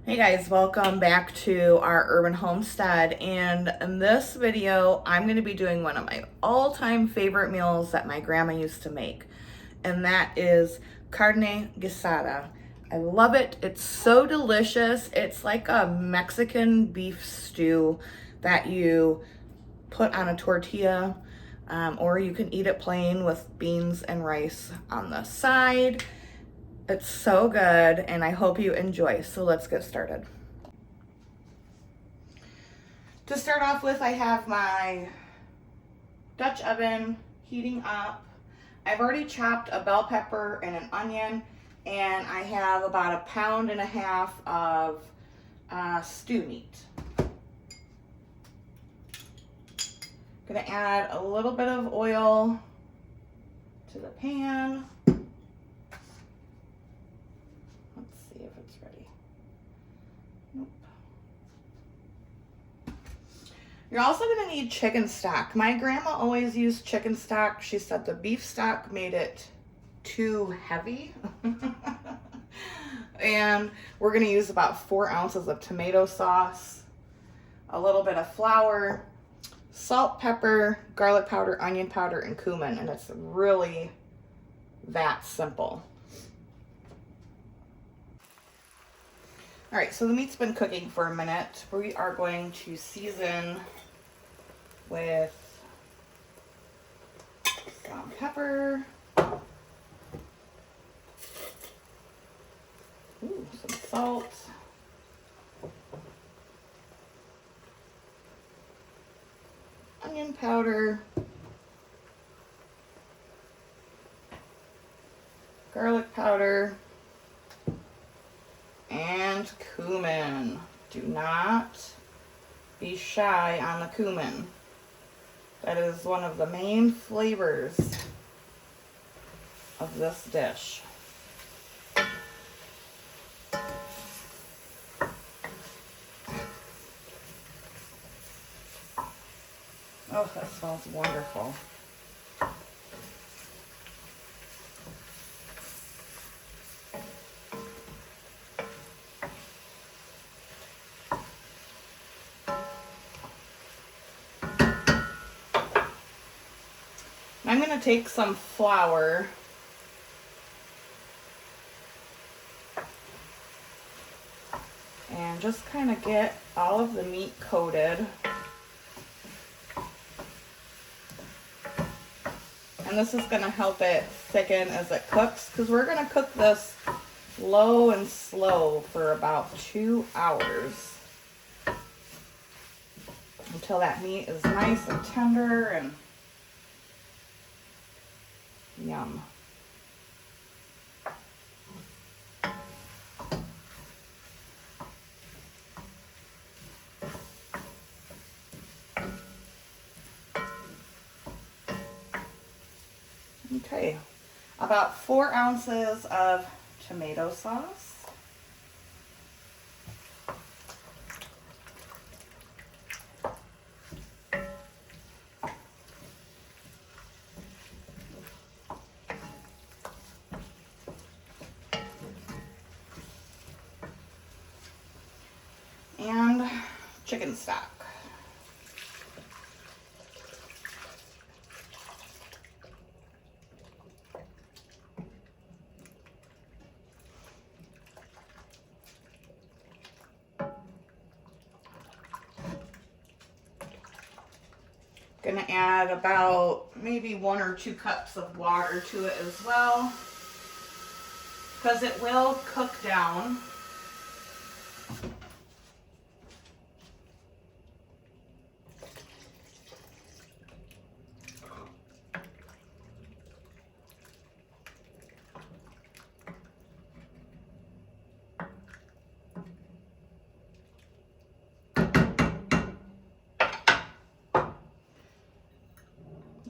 Hey guys, welcome back to our urban homestead, and in this video I'm going to be doing one of my all-time favorite meals that my grandma used to make, and that is carne guisada. I love it. It's so delicious. It's like a Mexican beef stew that you put on a tortilla, or you can eat it plain with beans and rice on the side. It's so good, and I hope you enjoy. So let's get started. To start off with, I have my Dutch oven heating up. I've already chopped a bell pepper and an onion, and I have about 1.5 pounds of stew meat. Gonna add a little bit of oil to the pan. Let's see if it's ready. Nope. You're also gonna need chicken stock. My grandma always used chicken stock. She said the beef stock made it too heavy. And we're gonna use about 4 ounces of tomato sauce, a little bit of flour, salt, pepper, garlic powder, onion powder, and cumin, and it's really that simple. All right, so the meat's been cooking for a minute. We are going to season with some pepper, some salt, onion powder, garlic powder, and cumin. Do not be shy on the cumin. That is one of the main flavors of this dish. Oh, that smells wonderful. I'm going to take some flour and just kind of get all of the meat coated. And this is going to help it thicken as it cooks, because we're going to cook this low and slow for about 2 hours until that meat is nice and tender and yum. Okay, about 4 ounces of tomato sauce. And chicken stock. Gonna add about maybe 1 or 2 cups of water to it as well, because it will cook down.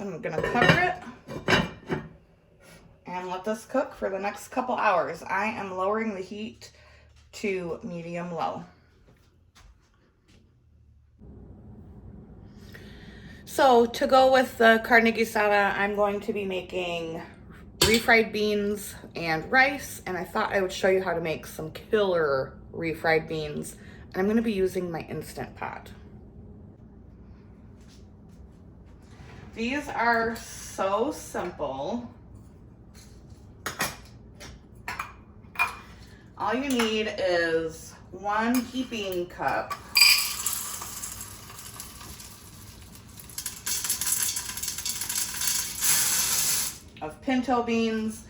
I'm gonna cover it and let this cook for the next couple hours. I am lowering the heat to medium low. So to go with the carne guisada, I'm going to be making refried beans and rice, and I thought I would show you how to make some killer refried beans. And I'm gonna be using my Instant Pot. These are so simple. All you need is 1 heaping cup of pinto beans.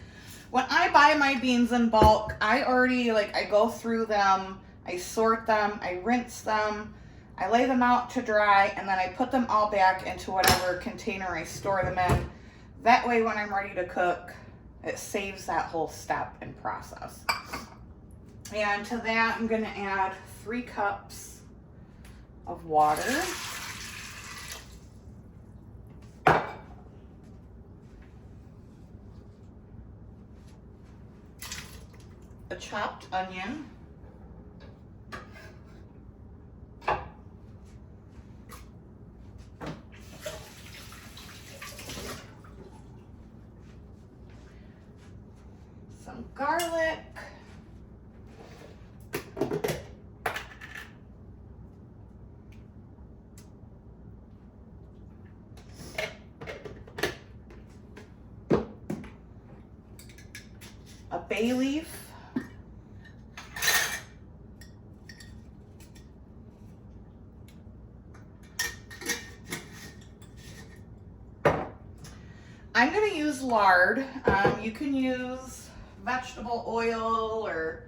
When I buy my beans in bulk, I already, I go through them, I sort them, I rinse them, I lay them out to dry, and then I put them all back into whatever container I store them in. That way when I'm ready to cook, it saves that whole step and process. And to that, I'm gonna add 3 cups of water. A chopped onion. Some garlic. A bay leaf. I'm going to use lard. You can use vegetable oil or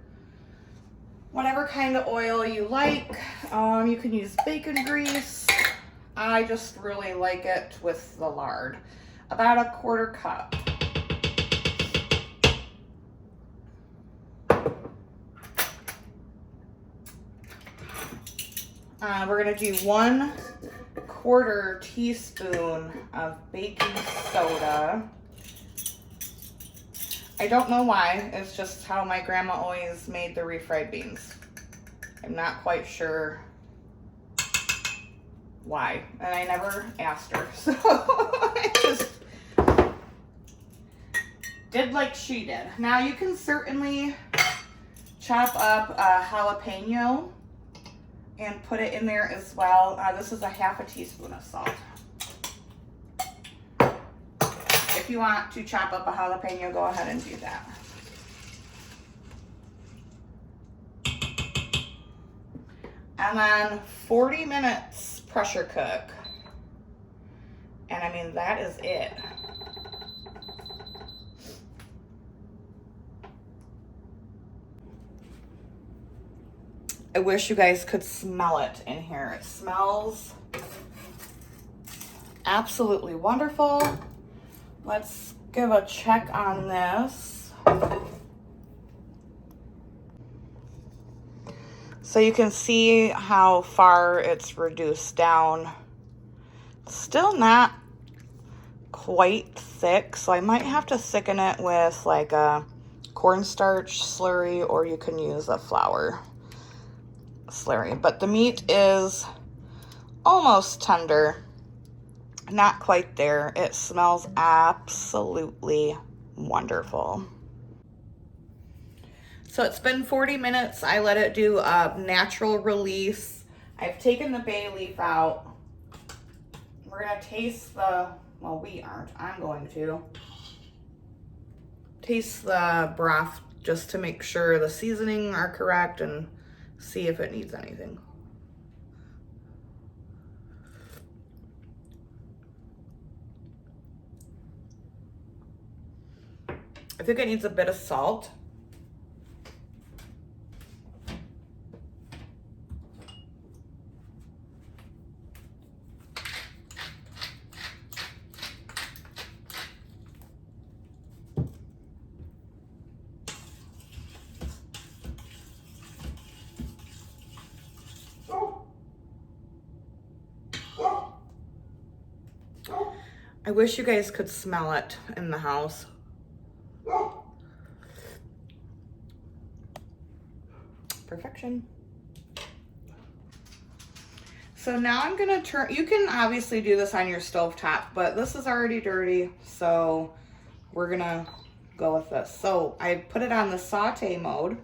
whatever kind of oil you like. You can use bacon grease. I just really like it with the lard. About a 1/4 cup. We're going to do 1/4 teaspoon of baking soda. I don't know why, it's just how my grandma always made the refried beans. I'm not quite sure why, and I never asked her, so I just did like she did. Now you can certainly chop up a jalapeno and put it in there as well. This is a 1/2 teaspoon of salt. If you want to chop up a jalapeno, go ahead and do that. And then 40 minutes pressure cook. And I mean, that is it. I wish you guys could smell it in here. It smells absolutely wonderful. Let's give a check on this. So you can see how far it's reduced down. Still not quite thick, so I might have to thicken it with like a cornstarch slurry, or you can use a flour slurry. But the meat is almost tender. Not quite there. It smells absolutely wonderful. So it's been 40 minutes. I let it do a natural release. I've taken the bay leaf out. We're gonna taste the, well, we aren't. I'm going to taste the broth just to make sure the seasoning are correct and see if it needs anything. I think it needs a bit of salt. I wish you guys could smell it in the house. Perfection. So now I'm gonna turn, you can obviously do this on your stovetop, but this is already dirty, so we're gonna go with this. So I put it on the saute mode.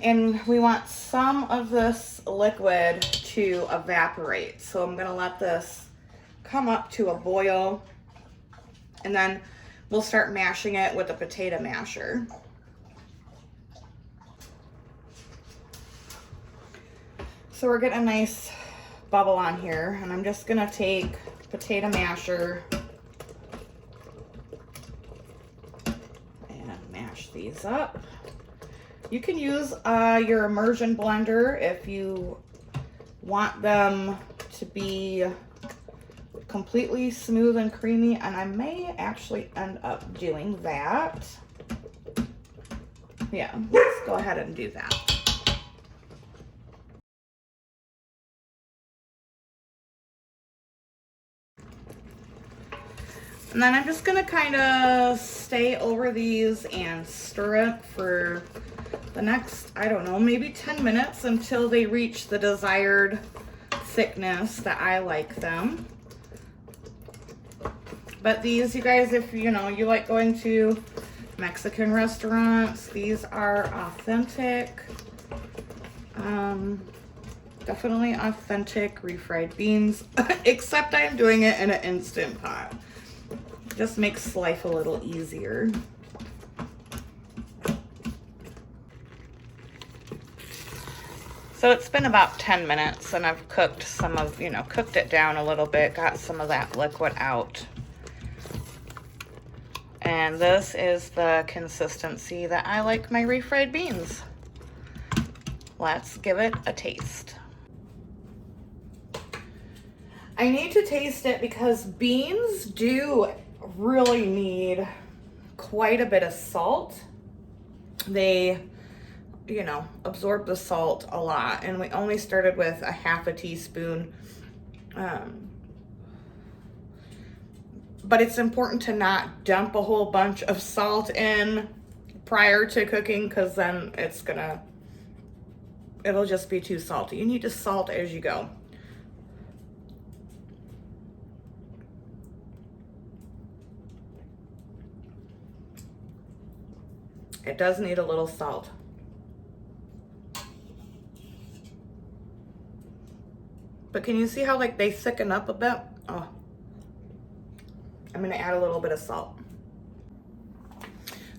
And we want some of this liquid to evaporate. So I'm gonna let this come up to a boil, and then we'll start mashing it with a potato masher. So we're getting a nice bubble on here, and I'm just gonna take potato masher and mash these up. You can use your immersion blender if you want them to be completely smooth and creamy, and I may actually end up doing that. Yeah, let's go ahead and do that. And then I'm just gonna kind of stay over these and stir it for the next, I don't know, maybe 10 minutes until they reach the desired thickness that I like them. But these, you guys, if you know, you like going to Mexican restaurants, these are authentic, definitely authentic refried beans, except I'm doing it in an Instant Pot. Just makes life a little easier. So it's been about 10 minutes and I've cooked some of, cooked it down a little bit, got some of that liquid out. And this is the consistency that I like my refried beans. Let's give it a taste. I need to taste it because beans do really need quite a bit of salt. They, absorb the salt a lot, and we only started with a half a teaspoon. But it's important to not dump a whole bunch of salt in prior to cooking, because then it'll just be too salty. You need to salt as you go. It does need a little salt. But can you see how they thicken up a bit? Oh, I'm gonna add a little bit of salt.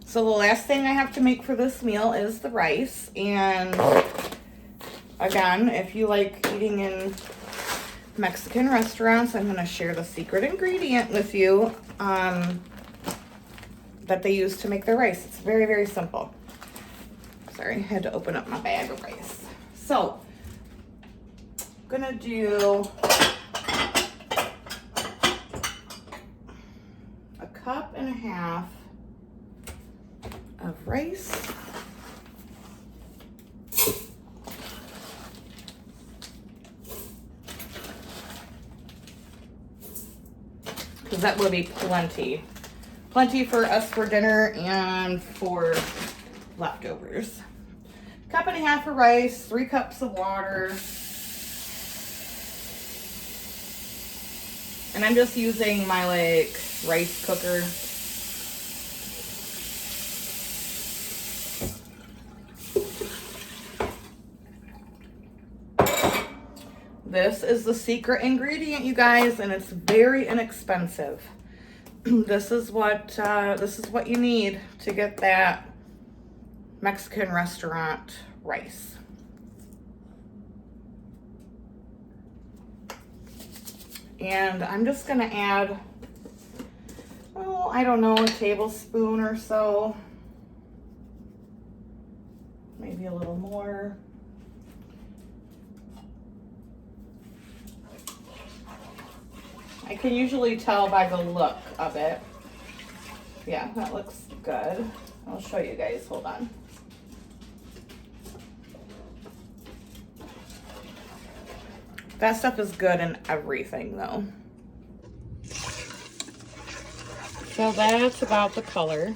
So the last thing I have to make for this meal is the rice. And again, if you like eating in Mexican restaurants, I'm gonna share the secret ingredient with you that they use to make their rice. It's very, very simple. Sorry, I had to open up my bag of rice. So, I'm gonna do a cup and a half of rice. Because that will be plenty. Plenty for us for dinner and for leftovers. Cup and a half of rice, 3 cups of water. And I'm just using my rice cooker. This is the secret ingredient, you guys, and it's very inexpensive. This is what you need to get that Mexican restaurant rice. And I'm just gonna add, I don't know, a tablespoon or so, maybe a little more. I can usually tell by the look of it. Yeah, that looks good. I'll show you guys, hold on. That stuff is good in everything though. So that's about the color.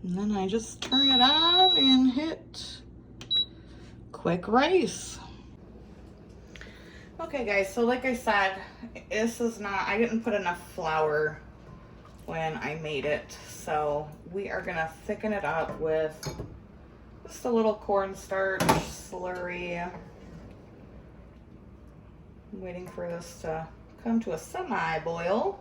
And then I just turn it on and hit quick rice. Okay guys, so like I said, this is not, I didn't put enough flour when I made it. So we are gonna thicken it up with just a little cornstarch slurry. I'm waiting for this to come to a semi-boil.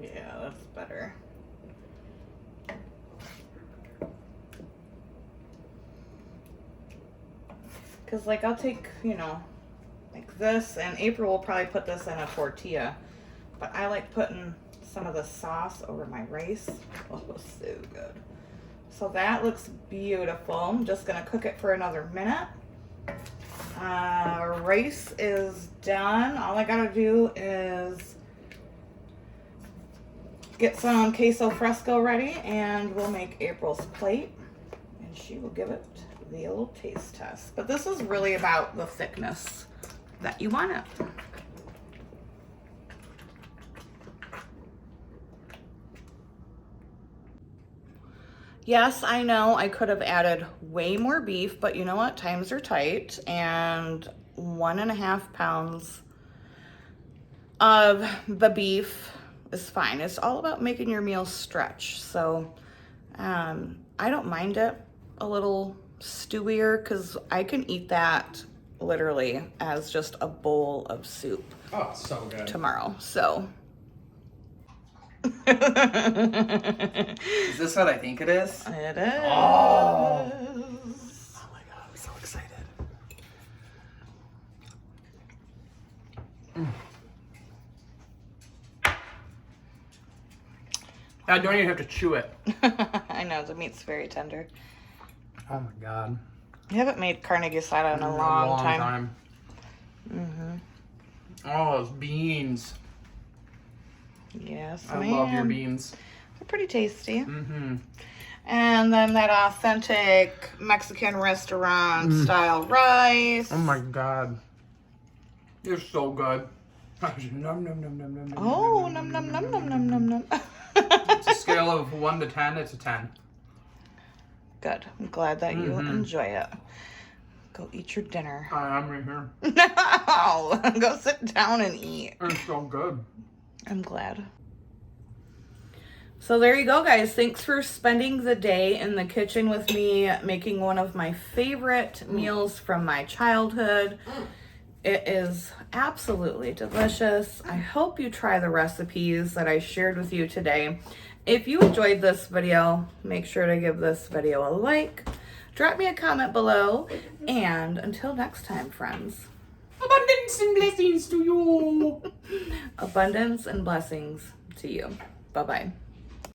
Yeah, that's better. Because like I'll take, you know, like this, and April will probably put this in a tortilla, but I like putting some of the sauce over my rice. Oh, so good. So that looks beautiful. I'm just gonna cook it for another minute. Rice is done. All I gotta do is get some queso fresco ready, and we'll make April's plate, and she will give it the old taste test. But this is really about the thickness that you want it. Yes, I know I could have added way more beef, but you know what? Times are tight, and 1.5 pounds of the beef is fine. It's all about making your meal stretch. So I don't mind it a little stewier because I can eat that literally as just a bowl of soup. Oh, so good. Tomorrow. So Is this what I think it is? it is. Oh. Oh my god, I'm so excited. I don't even have to chew it. I know, the meat's very tender. Oh my god. I haven't made carne guisada in a long time. Mm-hmm. Oh, those beans. Yes, I love your beans. They're pretty tasty. Mm-hmm. And then that authentic Mexican restaurant style rice. Oh my god. You're so good. Num, num, num, num, num, Oh, num num num num num num num. It's a scale of 1 to 10. It's a 10. Good. I'm glad that you enjoy it. Go eat your dinner. I'm right here. No, go sit down and eat. It's so good. I'm glad. So there you go, guys. Thanks for spending the day in the kitchen with me, making one of my favorite meals from my childhood. It is absolutely delicious. I hope you try the recipes that I shared with you today. If you enjoyed this video, make sure to give this video a like. Drop me a comment below. And until next time, friends. Abundance and blessings to you. Abundance and blessings to you. Bye-bye.